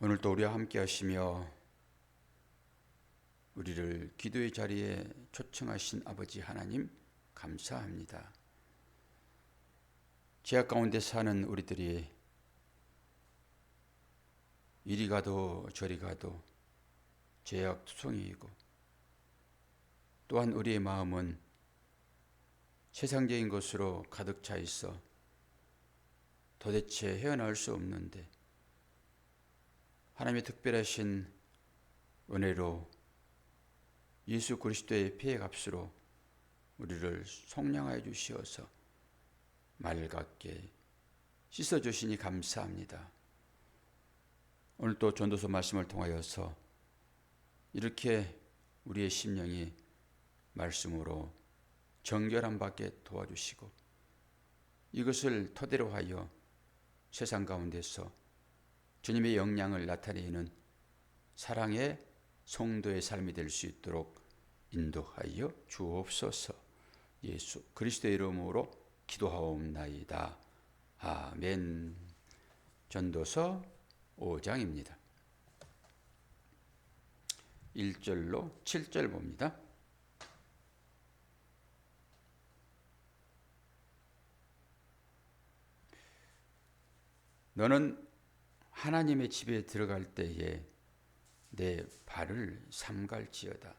오늘도 우리와 함께 하시며 우리를 기도의 자리에 초청하신 아버지 하나님 감사합니다. 죄악 가운데 사는 우리들이 이리 가도 저리 가도 죄악투성이이고, 또한 우리의 마음은 세상적인 것으로 가득 차 있어 도대체 헤어나올 수 없는데, 하나님의 특별하신 은혜로 예수 그리스도의 피의 값으로 우리를 속량하여 주시어서 맑게 씻어주시니 감사합니다. 오늘 또 전도서 말씀을 통하여서 이렇게 우리의 심령이 말씀으로 정결함 받게 도와주시고, 이것을 토대로 하여 세상 가운데서 주님의 영향을 나타내는 사랑의 성도의 삶이 될 수 있도록 인도하여 주옵소서. 예수 그리스도의 이름으로 기도하옵나이다. 아멘. 전도서 5장입니다. 1절로 7절 봅니다. 너는 하나님의 집에 들어갈 때에 내 발을 삼갈지어다.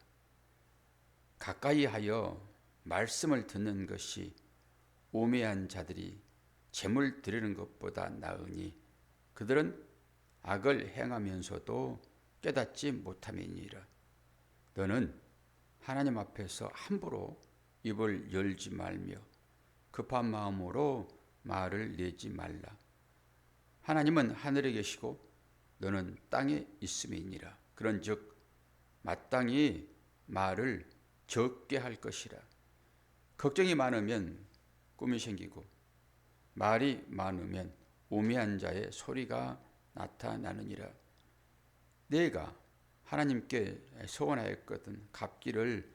가까이 하여 말씀을 듣는 것이 우매한 자들이 재물 드리는 것보다 나으니 그들은 악을 행하면서도 깨닫지 못함이니라. 너는 하나님 앞에서 함부로 입을 열지 말며 급한 마음으로 말을 내지 말라. 하나님은 하늘에 계시고 너는 땅에 있음이니라. 그런즉 마땅히 말을 적게 할 것이라. 걱정이 많으면 꿈이 생기고 말이 많으면 우매한 자의 소리가 나타나느니라. 내가 하나님께 소원하였거든 갚기를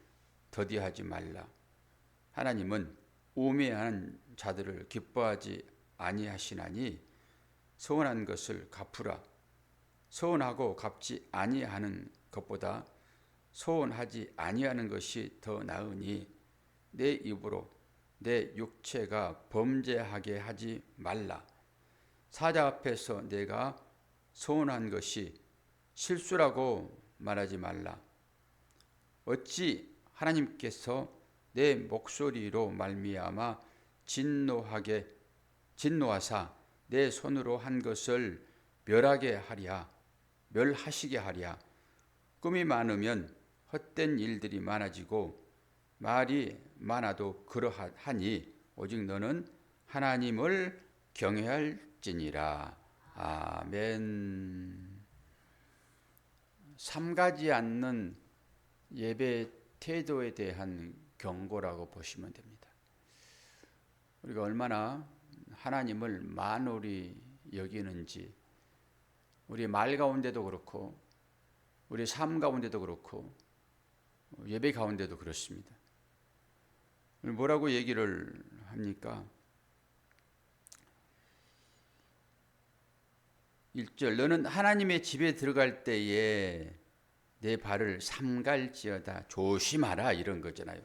더디하지 말라. 하나님은 우매한 자들을 기뻐하지 아니하시나니 소원한 것을 갚으라. 소원하고 갚지 아니하는 것보다 소원하지 아니하는 것이 더 나으니 내 입으로 내 육체가 범죄하게 하지 말라. 사자 앞에서 내가 소원한 것이 실수라고 말하지 말라. 어찌 하나님께서 내 목소리로 말미암아 진노하사 내 손으로 한 것을 멸하시게 하랴. 꿈이 많으면 헛된 일들이 많아지고 말이 많아도 그러하니 오직 너는 하나님을 경외할지니라. 아멘. 삼가지 않는 예배 태도에 대한 경고라고 보시면 됩니다. 우리가 얼마나 하나님을 만홀히 여기는지, 우리 말 가운데도 그렇고 우리 삶 가운데도 그렇고 예배 가운데도 그렇습니다. 뭐라고 얘기를 합니까? 1절 너는 하나님의 집에 들어갈 때에 내 발을 삼갈지어다. 조심하라, 이런 거잖아요.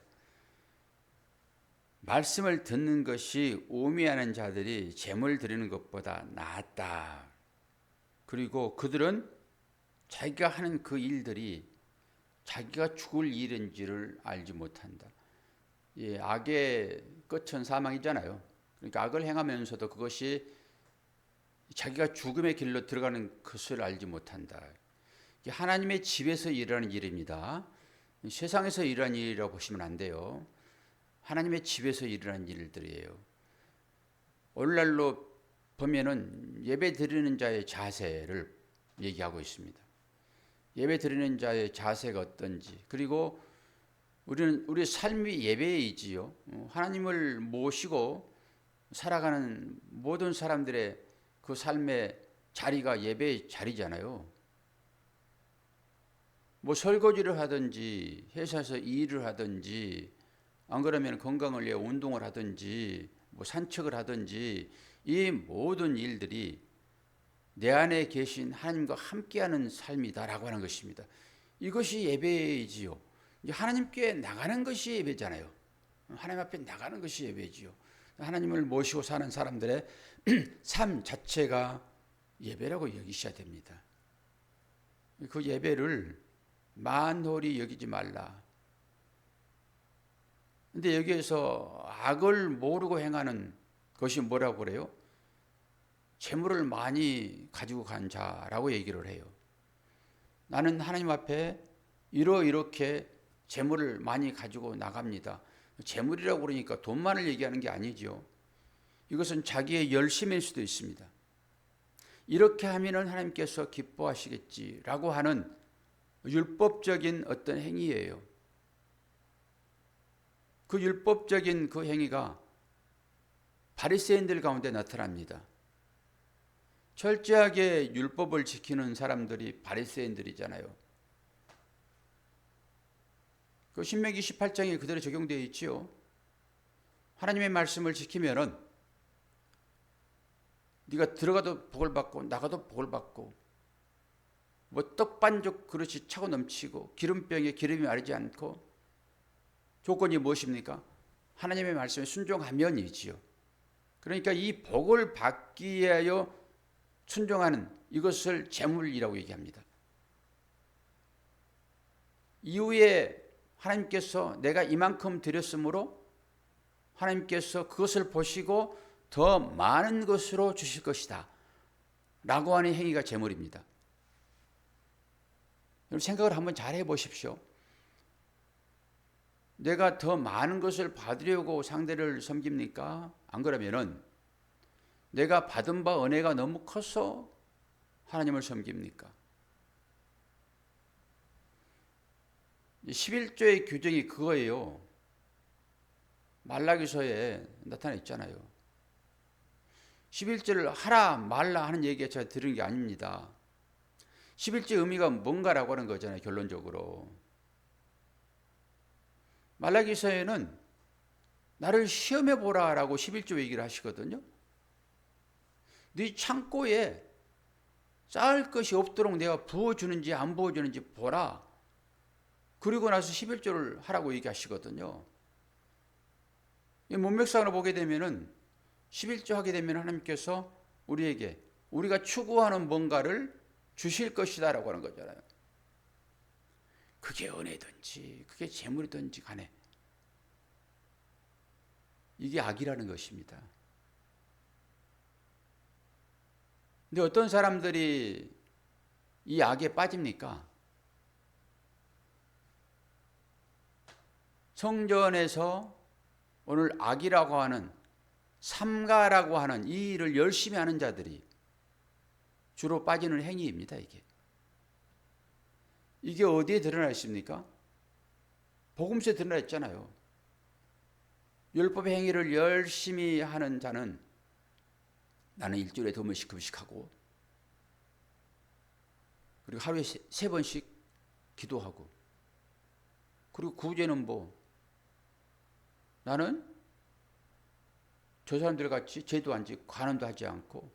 말씀을 듣는 것이 우매하는 자들이 재물 드리는 것보다 낫다. 그리고 그들은 자기가 하는 그 일들이 자기가 죽을 일인지를 알지 못한다. 악의 끝은 사망이잖아요. 그러니까 악을 행하면서도 그것이 자기가 죽음의 길로 들어가는 것을 알지 못한다. 하나님의 집에서 일하는 일입니다. 세상에서 일하는 일이라고 보시면 안 돼요. 하나님의 집에서 일어난 일들이에요. 오늘날로 보면은 예배 드리는 자의 자세를 얘기하고 있습니다. 예배 드리는 자의 자세가 어떤지, 그리고 우리 삶이 예배이지요. 하나님을 모시고 살아가는 모든 사람들의 그 삶의 자리가 예배의 자리잖아요. 뭐 설거지를 하든지 회사에서 일을 하든지, 안 그러면 건강을 위해 운동을 하든지 뭐 산책을 하든지, 이 모든 일들이 내 안에 계신 하나님과 함께하는 삶이다라고 하는 것입니다. 이것이 예배이지요. 하나님께 나가는 것이 예배잖아요. 하나님 앞에 나가는 것이 예배지요. 하나님을 모시고 사는 사람들의 삶 자체가 예배라고 여기셔야 됩니다. 그 예배를 만홀히 여기지 말라. 근데 여기에서 악을 모르고 행하는 것이 뭐라고 그래요? 재물을 많이 가지고 간 자라고 얘기를 해요. 나는 하나님 앞에 이렇게 재물을 많이 가지고 나갑니다. 재물이라고 그러니까 돈만을 얘기하는 게 아니죠. 이것은 자기의 열심일 수도 있습니다. 이렇게 하면은 하나님께서 기뻐하시겠지라고 하는 율법적인 어떤 행위예요. 그 율법적인 그 행위가 바리새인들 가운데 나타납니다. 철저하게 율법을 지키는 사람들이 바리새인들이잖아요. 그 신명기 18장에 그대로 적용되어 있지요. 하나님의 말씀을 지키면은 네가 들어가도 복을 받고 나가도 복을 받고 뭐 떡반죽 그릇이 차고 넘치고 기름병에 기름이 마르지 않고 조건이 무엇입니까? 하나님의 말씀에 순종하면이지요. 그러니까 이 복을 받기 위하여 순종하는 이것을 재물이라고 얘기합니다. 이후에 하나님께서 내가 이만큼 드렸으므로 하나님께서 그것을 보시고 더 많은 것으로 주실 것이다 라고 하는 행위가 재물입니다. 여러분 생각을 한번 잘 해보십시오. 내가 더 많은 것을 받으려고 상대를 섬깁니까? 안 그러면은 내가 받은 바 은혜가 너무 커서 하나님을 섬깁니까? 11조의 규정이 그거예요. 말라기서에 나타나 있잖아요. 11조를 하라 말라 하는 얘기가 제가 들은 게 아닙니다. 11조의 의미가 뭔가라고 하는 거잖아요. 결론적으로. 말라기서에는 나를 시험해 보라라고 11조 얘기를 하시거든요. 네 창고에 쌓을 것이 없도록 내가 부어주는지 안 부어주는지 보라. 그리고 나서 11조를 하라고 얘기하시거든요. 문맥상으로 보게 되면은 11조 하게 되면 하나님께서 우리에게 우리가 추구하는 뭔가를 주실 것이다라고 하는 거잖아요. 그게 은혜든지 그게 재물이든지 간에 이게 악이라는 것입니다. 근데 어떤 사람들이 이 악에 빠집니까? 성전에서 오늘 악이라고 하는 삼가라고 하는 이 일을 열심히 하는 자들이 주로 빠지는 행위입니다. 이게 어디에 드러나 있습니까? 복음서에 드러나 있잖아요. 율법의 행위를 열심히 하는 자는 나는 일주일에 2번씩 금식하고 그리고 하루에 3번씩 기도하고 그리고 구제는 나는 저 사람들 같이 제도 안 지고 관음도 하지 않고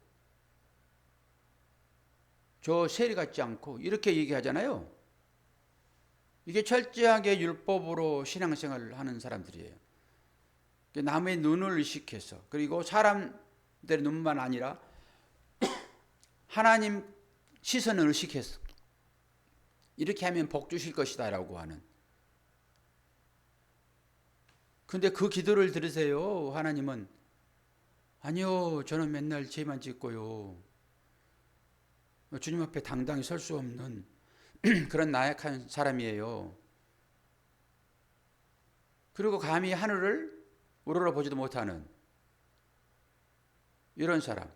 저 세리 같지 않고 이렇게 얘기하잖아요. 이게 철저하게 율법으로 신앙생활을 하는 사람들이에요. 남의 눈을 의식해서 그리고 사람들의 눈만 아니라 하나님 시선을 의식해서 이렇게 하면 복 주실 것이다 라고 하는. 근데 그 기도를 들으세요. 하나님은 아니요 저는 맨날 죄만 짓고요. 주님 앞에 당당히 설 수 없는 그런 나약한 사람이에요. 그리고 감히 하늘을 우러러보지도 못하는 이런 사람.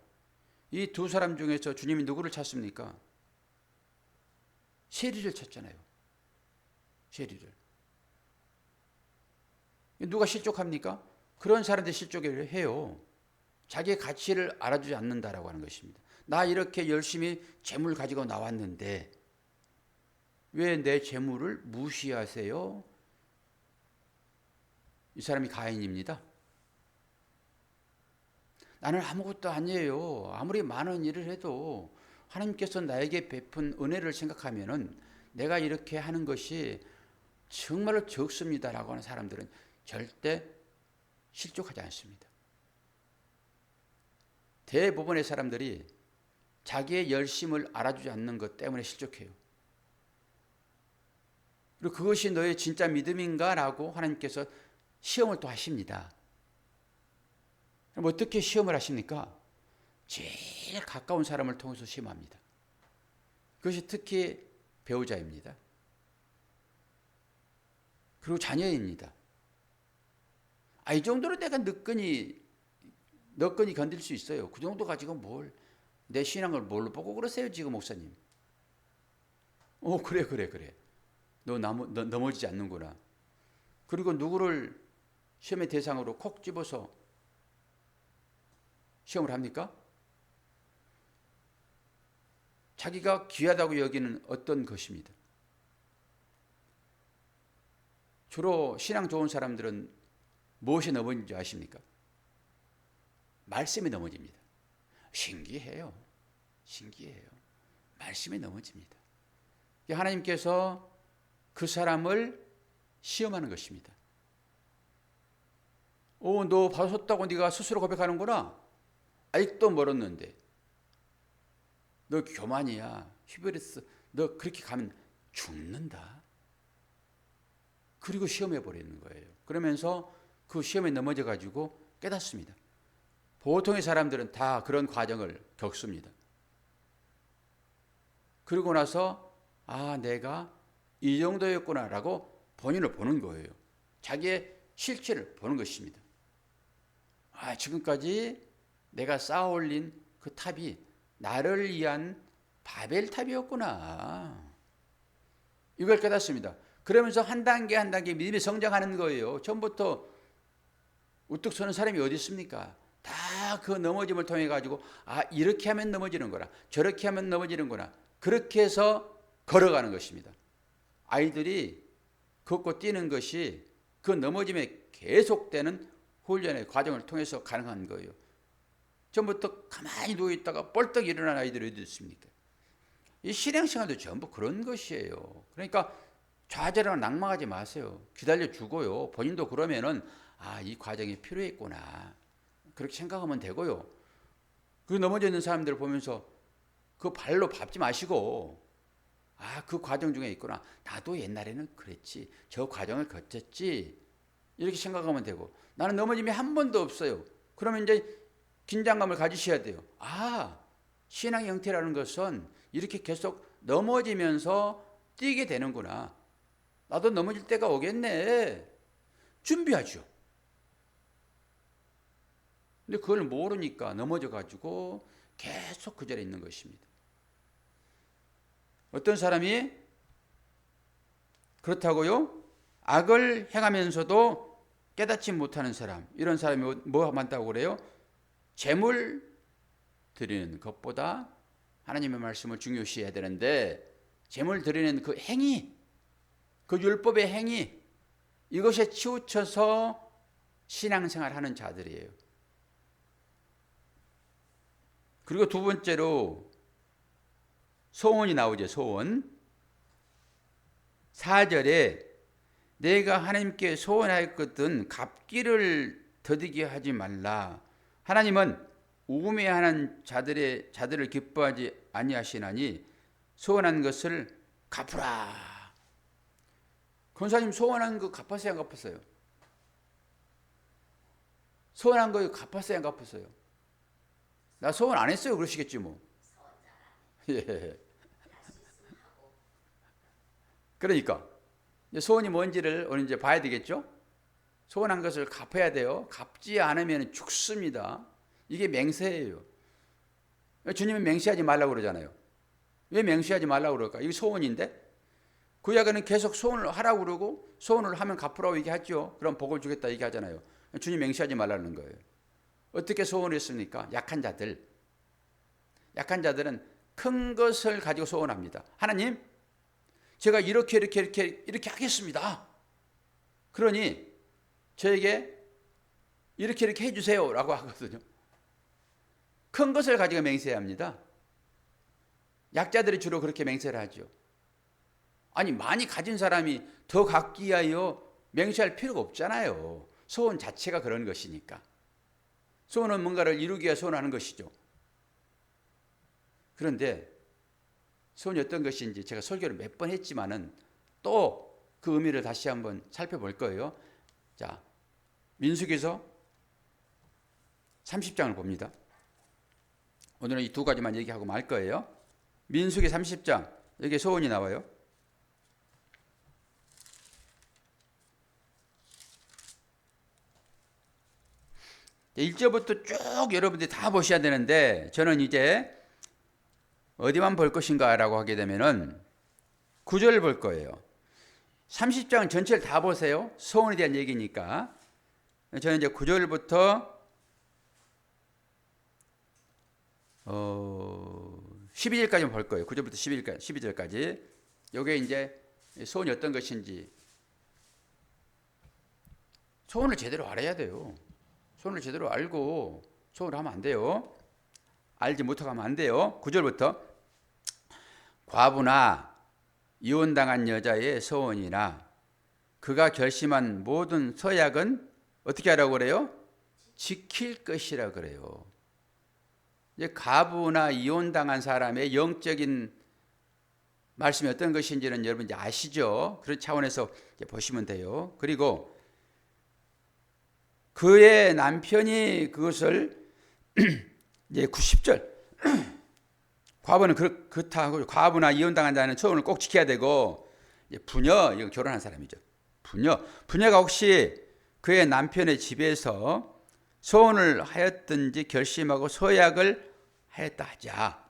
이 두 사람 중에서 주님이 누구를 찾습니까? 세리를 찾잖아요. 세리를. 누가 실족합니까? 그런 사람들 실족을 해요. 자기의 가치를 알아주지 않는다라고 하는 것입니다. 나 이렇게 열심히 재물 가지고 나왔는데 왜 내 재물을 무시하세요? 이 사람이 가인입니다. 나는 아무것도 아니에요. 아무리 많은 일을 해도 하나님께서 나에게 베푼 은혜를 생각하면은 내가 이렇게 하는 것이 정말로 적습니다라고 하는 사람들은 절대 실족하지 않습니다. 대부분의 사람들이 자기의 열심을 알아주지 않는 것 때문에 실족해요. 그리고 그것이 너의 진짜 믿음인가? 라고 하나님께서 시험을 또 하십니다. 그럼 어떻게 시험을 하십니까? 제일 가까운 사람을 통해서 시험합니다. 그것이 특히 배우자입니다. 그리고 자녀입니다. 이 정도로 내가 너끈히 건들 수 있어요. 그 정도 가지고 내 신앙을 뭘로 보고 그러세요, 지금 목사님? 그래. 너 넘어지지 않는구나. 그리고 누구를 시험의 대상으로 콕 집어서 시험을 합니까? 자기가 귀하다고 여기는 어떤 것입니다. 주로 신앙 좋은 사람들은 무엇이 넘어진지 아십니까? 말씀이 넘어집니다. 신기해요. 말씀이 넘어집니다. 하나님께서 그 사람을 시험하는 것입니다. 너 받았다고 네가 스스로 고백하는구나. 아직도 멀었는데. 너 교만이야. 히브리스. 너 그렇게 가면 죽는다. 그리고 시험해 버리는 거예요. 그러면서 그 시험에 넘어져 가지고 깨닫습니다. 보통의 사람들은 다 그런 과정을 겪습니다. 그러고 나서 내가 이 정도였구나라고 본인을 보는 거예요. 자기의 실체를 보는 것입니다. 지금까지 내가 쌓아 올린 그 탑이 나를 위한 바벨탑이었구나. 이걸 깨닫습니다. 그러면서 한 단계 한 단계 믿음이 성장하는 거예요. 처음부터 우뚝 서는 사람이 어디 있습니까? 다 그 넘어짐을 통해 가지고 이렇게 하면 넘어지는 거라, 저렇게 하면 넘어지는 거나, 그렇게 해서 걸어가는 것입니다. 아이들이 걷고 뛰는 것이 그 넘어짐에 계속되는 훈련의 과정을 통해서 가능한 거예요. 처음부터 가만히 누워있다가 벌떡 일어난 아이들이 어디 있습니까? 이 실행생활도 전부 그런 것이에요. 그러니까 좌절하고 낙망하지 마세요. 기다려주고요. 본인도 그러면은 이 과정이 필요했구나, 그렇게 생각하면 되고요. 그 넘어져 있는 사람들을 보면서 그 발로 밟지 마시고 그 과정 중에 있구나, 나도 옛날에는 그랬지, 저 과정을 거쳤지, 이렇게 생각하면 되고, 나는 넘어짐이 한 번도 없어요. 그러면 이제 긴장감을 가지셔야 돼요. 신앙의 형태라는 것은 이렇게 계속 넘어지면서 뛰게 되는구나, 나도 넘어질 때가 오겠네, 준비하죠. 근데 그걸 모르니까 넘어져 가지고 계속 그 자리에 있는 것입니다. 어떤 사람이 그렇다고요? 악을 행하면서도 깨닫지 못하는 사람, 이런 사람이 뭐 많다고 그래요? 재물 드리는 것보다 하나님의 말씀을 중요시해야 되는데, 재물 드리는 그 행위, 그 율법의 행위, 이것에 치우쳐서 신앙생활하는 자들이에요. 그리고 두 번째로 소원이 나오죠. 소원. 4절에 내가 하나님께 소원하였거든 갚기를 더디게 하지 말라. 하나님은 우매하는 자들을 기뻐하지 아니하시나니 소원한 것을 갚으라. 권사님, 소원한 거 갚았어요, 안 갚았어요? 소원한 거 갚았어요, 안 갚았어요? 나 소원 안 했어요, 그러시겠지 뭐. 예. 그러니까 소원이 뭔지를 오늘 이제 봐야 되겠죠. 소원한 것을 갚아야 돼요. 갚지 않으면 죽습니다. 이게 맹세예요. 주님은 맹세하지 말라고 그러잖아요. 왜 맹세하지 말라고 그럴까? 이게 소원인데. 구약에는 계속 소원을 하라고 그러고, 소원을 하면 갚으라고 얘기하죠. 그럼 복을 주겠다 얘기하잖아요. 주님 맹세하지 말라는 거예요. 어떻게 소원을 했습니까? 약한 자들은 큰 것을 가지고 소원합니다. 하나님, 제가 이렇게 하겠습니다. 그러니 저에게 이렇게 해주세요 라고 하거든요. 큰 것을 가지고 맹세해야 합니다. 약자들이 주로 그렇게 맹세를 하죠. 아니 많이 가진 사람이 더 갖기 위하여 맹세할 필요가 없잖아요. 소원 자체가 그런 것이니까. 소원은 뭔가를 이루기 위해 소원하는 것이죠. 그런데 소원이 어떤 것인지 제가 설교를 몇 번 했지만은 또 그 의미를 다시 한번 살펴볼 거예요. 자, 민수기서 30장을 봅니다. 오늘은 이 두 가지만 얘기하고 말 거예요. 민수기 30장, 여기에 소원이 나와요. 일절부터 쭉 여러분들이 다 보셔야 되는데 저는 이제 어디만 볼 것인가 라고 하게 되면은 9절을 볼 거예요. 30장 전체를 다 보세요. 소원에 대한 얘기니까. 저는 이제 9절부터 12절까지 볼 거예요. 9절부터 12절까지. 이게 이제 소원이 어떤 것인지. 소원을 제대로 알아야 돼요. 소원을 제대로 알고 소원을 하면 안 돼요. 알지 못하고 하면 안 돼요. 9절부터 과부나 이혼당한 여자의 소원이나 그가 결심한 모든 서약은 어떻게 하라고 그래요? 지킬 것이라 그래요. 이제 과부나 이혼당한 사람의 영적인 말씀이 어떤 것인지는 여러분 이제 아시죠? 그런 차원에서 이제 보시면 돼요. 그리고 그의 남편이 그것을 이제 90절 과부는 그렇다고 과부나 이혼당한 자는 소원을 꼭 지켜야 되고 부녀 이거 결혼한 사람이죠. 부녀가 혹시 그의 남편의 집에서 소원을 하였든지 결심하고 서약을 하였다 하자.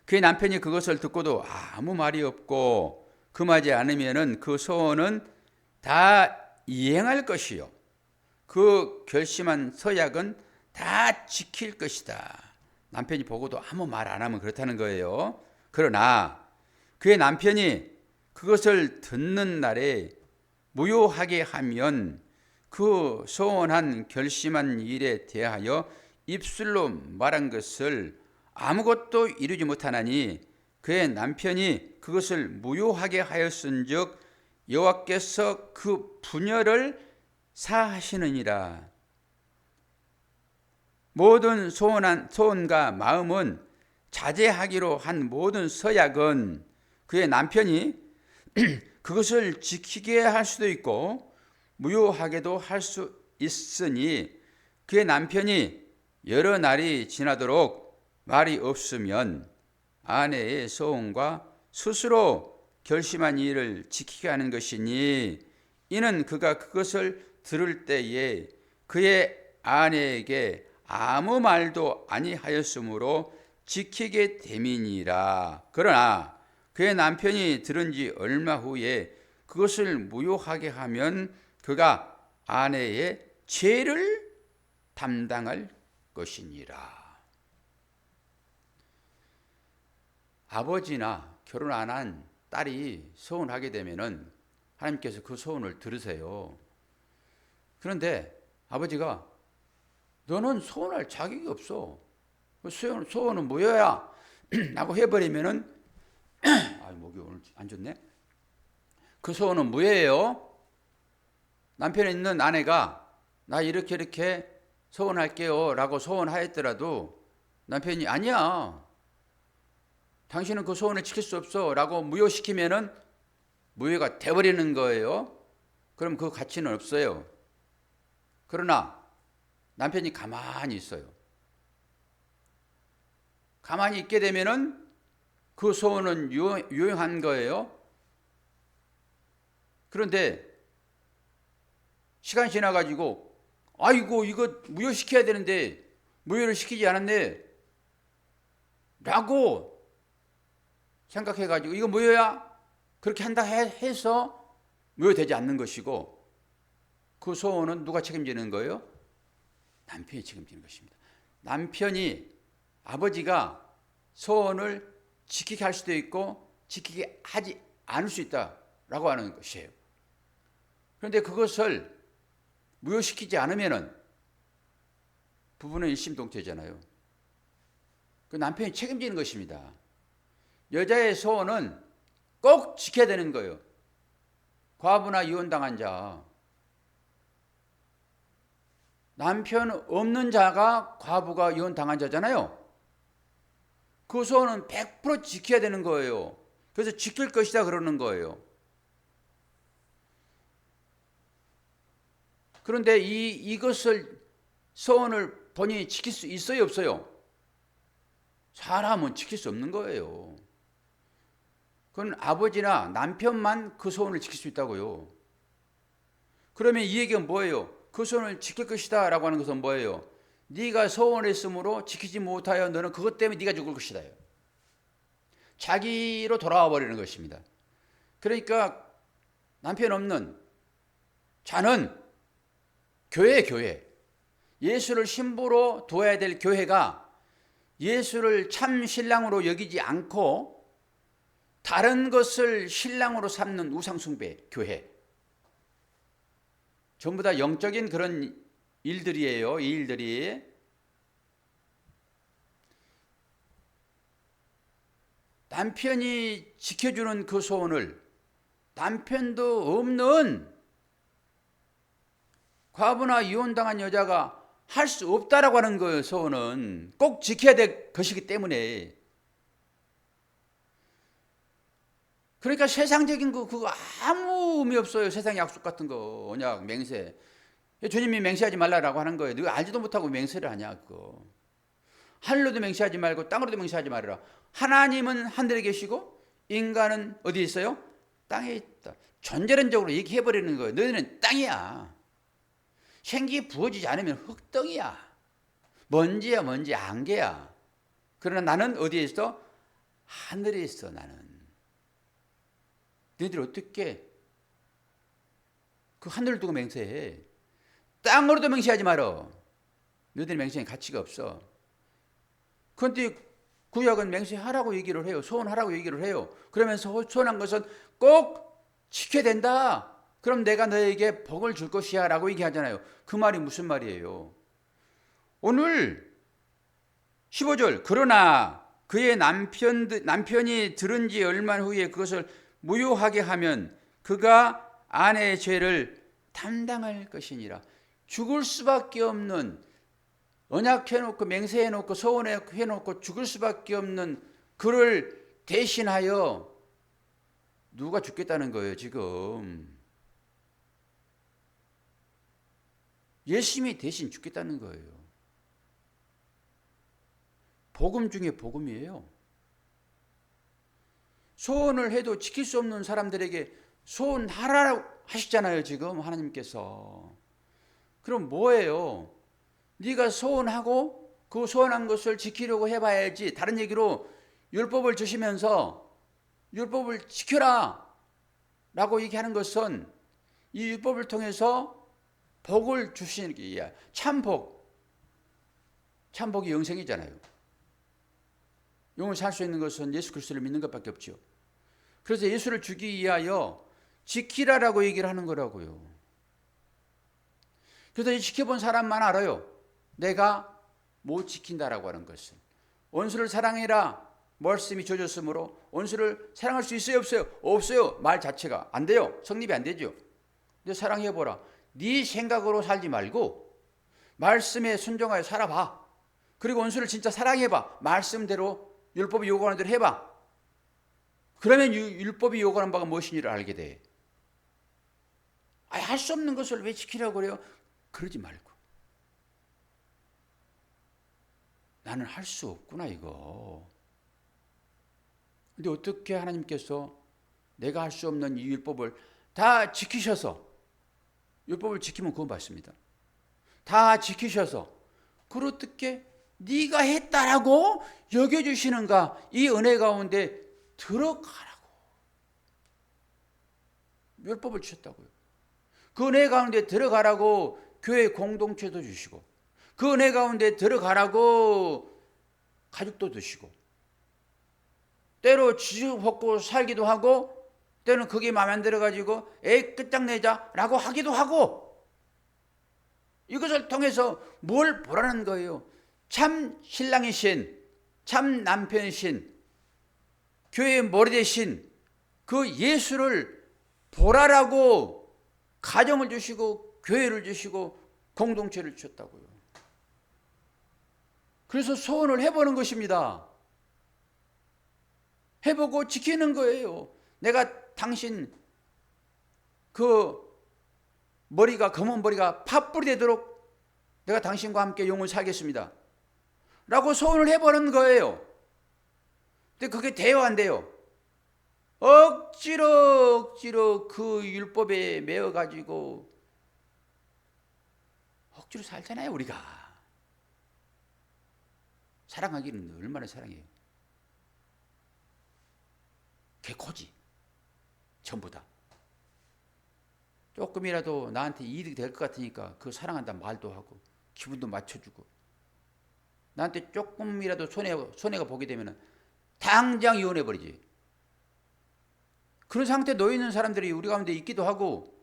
그의 남편이 그것을 듣고도 아무 말이 없고 금하지 않으면은 그 소원은 다 이행할 것이요. 그 결심한 서약은 다 지킬 것이다. 남편이 보고도 아무 말 안 하면 그렇다는 거예요. 그러나 그의 남편이 그것을 듣는 날에 무효하게 하면 그 소원한 결심한 일에 대하여 입술로 말한 것을 아무것도 이루지 못하나니 그의 남편이 그것을 무효하게 하였은즉 여호와께서 그 부녀를 사하시느니라. 모든 소원과 마음은 자제하기로 한 모든 서약은 그의 남편이 그것을 지키게 할 수도 있고 무효하게도 할 수 있으니 그의 남편이 여러 날이 지나도록 말이 없으면 아내의 소원과 스스로 결심한 일을 지키게 하는 것이니 이는 그가 그것을 들을 때에 그의 아내에게 아무 말도 아니하였으므로 지키게 됨이니라. 그러나 그의 남편이 들은 지 얼마 후에 그것을 무효하게 하면 그가 아내의 죄를 담당할 것이니라. 아버지나 결혼 안 한 딸이 소원하게 되면은 하나님께서 그 소원을 들으세요. 그런데 아버지가 너는 소원할 자격이 없어. 소원은 뭐야? 라고 해버리면은 목이 오늘 안 좋네. 그 소원은 뭐예요? 남편에 있는 아내가 나 이렇게 소원할게요 라고 소원하였더라도 남편이 아니야. 당신은 그 소원을 지킬 수 없어 라고 무효시키면은 무효가 돼버리는 거예요. 그럼 그 가치는 없어요. 그러나 남편이 가만히 있어요. 가만히 있게 되면은 그 소원은 유효한 거예요. 그런데 시간이 지나가지고 아이고 이거 무효시켜야 되는데 무효를 시키지 않았네 라고 생각해가지고 이거 무효야? 그렇게 한다 해서 무효되지 않는 것이고 그 소원은 누가 책임지는 거예요? 남편이 책임지는 것입니다. 남편이 아버지가 소원을 지키게 할 수도 있고 지키게 하지 않을 수 있다라고 하는 것이에요. 그런데 그것을 무효시키지 않으면은 부부는 일심동체잖아요. 그 남편이 책임지는 것입니다. 여자의 소원은 꼭 지켜야 되는 거예요. 과부나 이혼당한 자, 남편 없는 자가 과부가 이혼당한 자잖아요. 그 소원은 100% 지켜야 되는 거예요. 그래서 지킬 것이다 그러는 거예요. 그런데 이것을 소원을 본인이 지킬 수 있어요, 없어요? 사람은 지킬 수 없는 거예요. 그건 아버지나 남편만 그 소원을 지킬 수 있다고요. 그러면 이 얘기가 뭐예요? 그 소원을 지킬 것이다 라고 하는 것은 뭐예요? 네가 소원했으므로 지키지 못하여 너는 그것 때문에 네가 죽을 것이다. 자기로 돌아와 버리는 것입니다. 그러니까 남편 없는 자는 교회. 예수를 신부로 둬야 될 교회가 예수를 참 신랑으로 여기지 않고 다른 것을 신랑으로 삼는 우상숭배 교회. 전부 다 영적인 그런 일들이에요. 이 일들이. 남편이 지켜주는 그 소원을 남편도 없는 과부나 이혼당한 여자가 할 수 없다라고 하는 거예요. 소원은 꼭 지켜야 될 것이기 때문에. 그러니까 세상적인 거 그거 아무 의미 없어요. 세상 약속 같은 거, 언약, 맹세. 주님이 맹세하지 말라라고 하는 거예요. 네가 알지도 못하고 맹세를 하냐 그거. 하늘로도 맹세하지 말고 땅으로도 맹세하지 말아라. 하나님은 하늘에 계시고 인간은 어디에 있어요? 땅에 있다. 전제론적으로 얘기해버리는 거예요. 너희는 땅이야. 생기 부어지지 않으면 흙덩이야. 먼지야 먼지 안개야. 그러나 나는 어디에 있어? 하늘에 있어. 나는. 너희들 어떻게 그 하늘을 두고 맹세해? 땅으로도 맹세하지 말어. 너희들 맹세에 가치가 없어. 그런데 구약은 맹세하라고 얘기를 해요. 소원하라고 얘기를 해요. 그러면서 소원한 것은 꼭 지켜야 된다. 그럼 내가 너에게 복을 줄 것이야 라고 얘기하잖아요. 그 말이 무슨 말이에요? 오늘 15절 그러나 그의 남편이 들은 지 얼마 후에 그것을 무효하게 하면 그가 아내의 죄를 담당할 것이니라. 죽을 수밖에 없는 언약해놓고 맹세해놓고 소원해놓고 죽을 수밖에 없는 그를 대신하여 누가 죽겠다는 거예요 지금. 예수님이 대신 죽겠다는 거예요. 복음 중에 복음이에요. 소원을 해도 지킬 수 없는 사람들에게 소원하라고 하시잖아요 지금 하나님께서. 그럼 뭐예요? 네가 소원하고 그 소원한 것을 지키려고 해봐야지. 다른 얘기로 율법을 주시면서 율법을 지켜라 라고 얘기하는 것은 이 율법을 통해서 복을 주시는 게 참복. 참복이 영생이잖아요. 영을 살 수 있는 것은 예수 그리스도를 믿는 것밖에 없죠. 그래서 예수를 주기 위하여 지키라라고 얘기를 하는 거라고요. 그래서 지켜본 사람만 알아요. 내가 못 지킨다라고 하는 것을. 원수를 사랑해라 말씀이 주어졌으므로 원수를 사랑할 수 있어요 없어요? 없어요. 말 자체가 안 돼요. 성립이 안 되죠. 근데 사랑해보라. 네 생각으로 살지 말고 말씀에 순종하여 살아봐. 그리고 원수를 진짜 사랑해봐. 말씀대로 율법이 요구하는 대로 해봐. 그러면 율법이 요구하는 바가 무엇인지를 알게 돼. 할 수 없는 것을 왜 지키려고 그래요? 그러지 말고. 나는 할 수 없구나 이거. 근데 어떻게 하나님께서 내가 할 수 없는 이 율법을 다 지키셔서, 율법을 지키면 구원 받습니다. 다 지키셔서 그걸 어떻게 네가 했다라고 여겨주시는가? 이 은혜 가운데 들어가라고 율법을 주셨다고요. 그 은혜 가운데 들어가라고 교회 공동체도 주시고, 그 은혜 가운데 들어가라고 가족도 주시고, 때로 지지볶고 살기도 하고, 때는 그게 마음에 안 들어가지고 에이 끝장내자라고 하기도 하고, 이것을 통해서 뭘 보라는 거예요? 참 신랑이신, 참 남편이신 교회의 머리 대신 그 예수를 보라라고 가정을 주시고 교회를 주시고 공동체를 주셨다고요. 그래서 소원을 해보는 것입니다. 해보고 지키는 거예요. 내가 당신 그 머리가 검은 머리가 팥불이 되도록 내가 당신과 함께 영원히 살겠습니다 라고 소원을 해보는 거예요. 근데 그게 돼요 안 돼요? 억지로 그 율법에 매여가지고 억지로 살잖아요. 우리가 사랑하기는 얼마나 사랑해요. 개코지 전부 다. 조금이라도 나한테 이득이 될 것 같으니까 그 사랑한다 말도 하고 기분도 맞춰주고, 나한테 조금이라도 손해가 보게 되면 당장 이혼해버리지. 그런 상태에 놓여 있는 사람들이 우리 가운데 있기도 하고,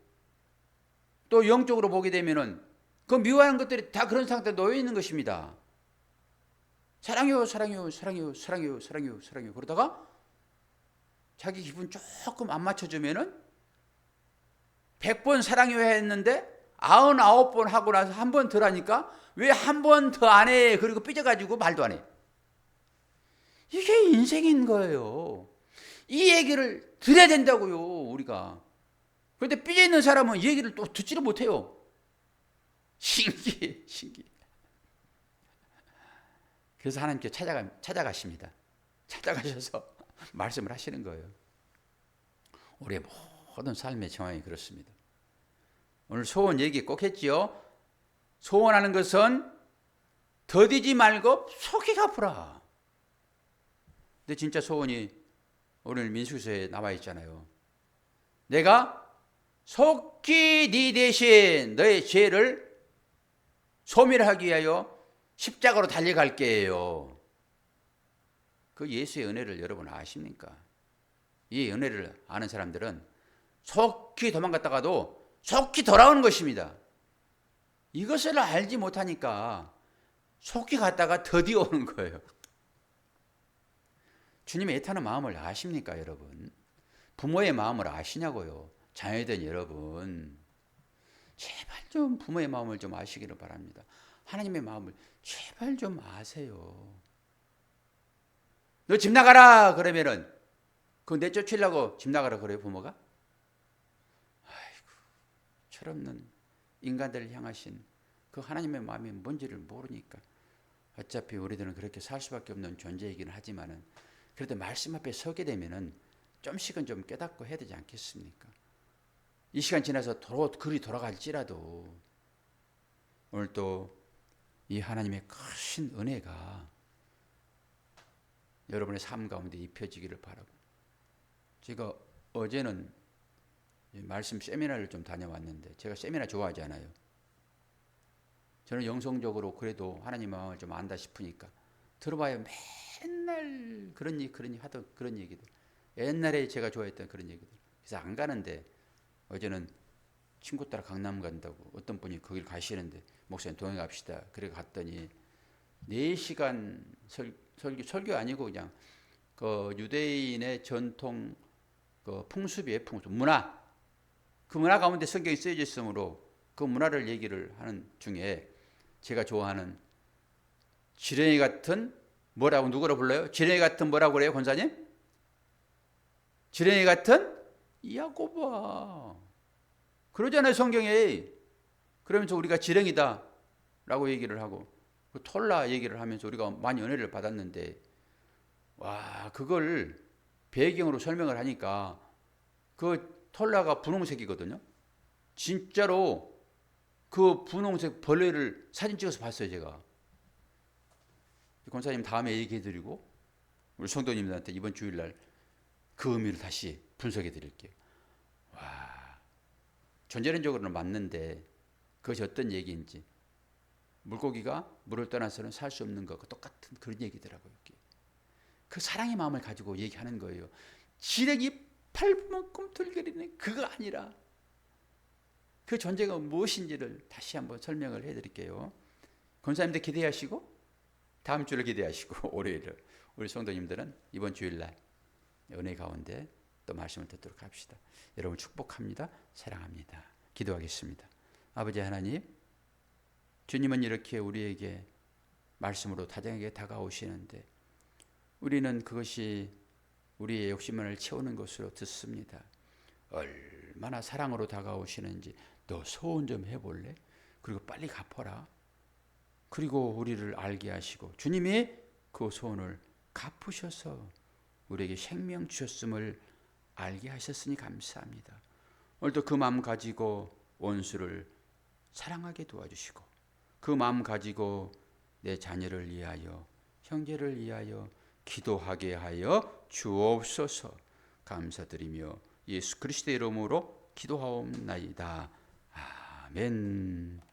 또 영적으로 보게 되면은 그 미워하는 것들이 다 그런 상태에 놓여 있는 것입니다. 사랑해요 그러다가 자기 기분 조금 안 맞춰주면은 100번 사랑해요 했는데 99번 하고 나서 한 번 덜 하니까 왜 한 번 더 안 해? 그리고 삐져가지고 말도 안 해. 이게 인생인 거예요. 이 얘기를 들어야 된다고요, 우리가. 그런데 삐져 있는 사람은 이 얘기를 또 듣지를 못해요. 신기해. 그래서 하나님께 찾아가십니다. 찾아가셔서 말씀을 하시는 거예요. 우리의 모든 삶의 정황이 그렇습니다. 오늘 소원 얘기 꼭 했지요. 소원하는 것은 더디지 말고 속히 갚으라. 근데 진짜 소원이 오늘 민수기서에 나와 있잖아요. 내가 속히 네 대신 너의 죄를 소멸하기 위하여 십자가로 달려갈게요. 그 예수의 은혜를 여러분 아십니까? 이 은혜를 아는 사람들은 속히 도망갔다가도 속히 돌아오는 것입니다. 이것을 알지 못하니까 속히 갔다가 더디 오는 거예요. 주님의 애타는 마음을 아십니까, 여러분? 부모의 마음을 아시냐고요? 자녀된 여러분, 제발 좀 부모의 마음을 좀 아시기를 바랍니다. 하나님의 마음을 제발 좀 아세요. 너 집 나가라 그러면은 그거 내쫓으려고 집 나가라 그래요, 부모가? 아이고, 철없는 인간들을 향하신 그 하나님의 마음이 뭔지를 모르니까 어차피 우리들은 그렇게 살 수밖에 없는 존재이긴 하지만은 그래도 말씀 앞에 서게 되면은 좀씩은 좀 깨닫고 해야 되지 않겠습니까? 이 시간 지나서 그리 돌아갈지라도 오늘 또 이 하나님의 크신 은혜가 여러분의 삶 가운데 입혀지기를 바라고, 제가 어제는 말씀 세미나를 좀 다녀왔는데, 제가 세미나 좋아하지 않아요. 저는 영성적으로 그래도 하나님 마음을 좀 안다 싶으니까 들어봐요. 맨날 그런 얘기 하던 그런 얘기들, 옛날에 제가 좋아했던 그런 얘기들. 그래서 안 가는데 어제는 친구 따라 강남 간다고 어떤 분이 거길 가시는데 목사님 동행 갑시다. 그래 갔더니 4시간 설교 아니고 그냥 그 유대인의 전통 그 풍습이에요. 문화. 그 문화 가운데 성경이 쓰여져 있으므로 그 문화를 얘기를 하는 중에 제가 좋아하는 지렁이 같은 뭐라고 누구로 불러요? 지렁이 같은 뭐라고 그래요, 권사님? 지렁이 같은 야고보아. 그러잖아요, 성경에. 그러면서 우리가 지렁이다 라고 얘기를 하고 그 톨라 얘기를 하면서 우리가 많이 은혜를 받았는데, 와, 그걸 배경으로 설명을 하니까 그 톨라가 분홍색이거든요. 진짜로 그 분홍색 벌레를 사진 찍어서 봤어요, 제가. 권사님 다음에 얘기해 드리고 우리 성도님들한테 이번 주일날 그 의미를 다시 분석해 드릴게요. 와, 전제론적으로는 맞는데 그것이 어떤 얘기인지, 물고기가 물을 떠나서는 살 수 없는 것과 똑같은 그런 얘기더라고요. 그 사랑의 마음을 가지고 얘기하는 거예요. 지렁이 밟으만큼 들거리는 그거 아니라 그 존재가 무엇인지를 다시 한번 설명을 해드릴게요. 권사님들 기대하시고 다음 주를 기대하시고 월요일을, 우리 성도님들은 이번 주일날 은혜 가운데 또 말씀을 듣도록 합시다. 여러분 축복합니다. 사랑합니다. 기도하겠습니다. 아버지 하나님, 주님은 이렇게 우리에게 말씀으로 다정하게 다가오시는데 우리는 그것이 우리의 욕심을 채우는 것으로 듣습니다. 얼마나 사랑으로 다가오시는지 너 소원 좀 해볼래? 그리고 빨리 갚아라. 그리고 우리를 알게 하시고 주님이 그 소원을 갚으셔서 우리에게 생명 주셨음을 알게 하셨으니 감사합니다. 오늘도 그 마음 가지고 원수를 사랑하게 도와주시고 그 마음 가지고 내 자녀를 위하여 형제를 위하여 기도하게 하여 주옵소서. 감사드리며 예수 그리스도의 이름으로 기도하옵나이다. 아멘.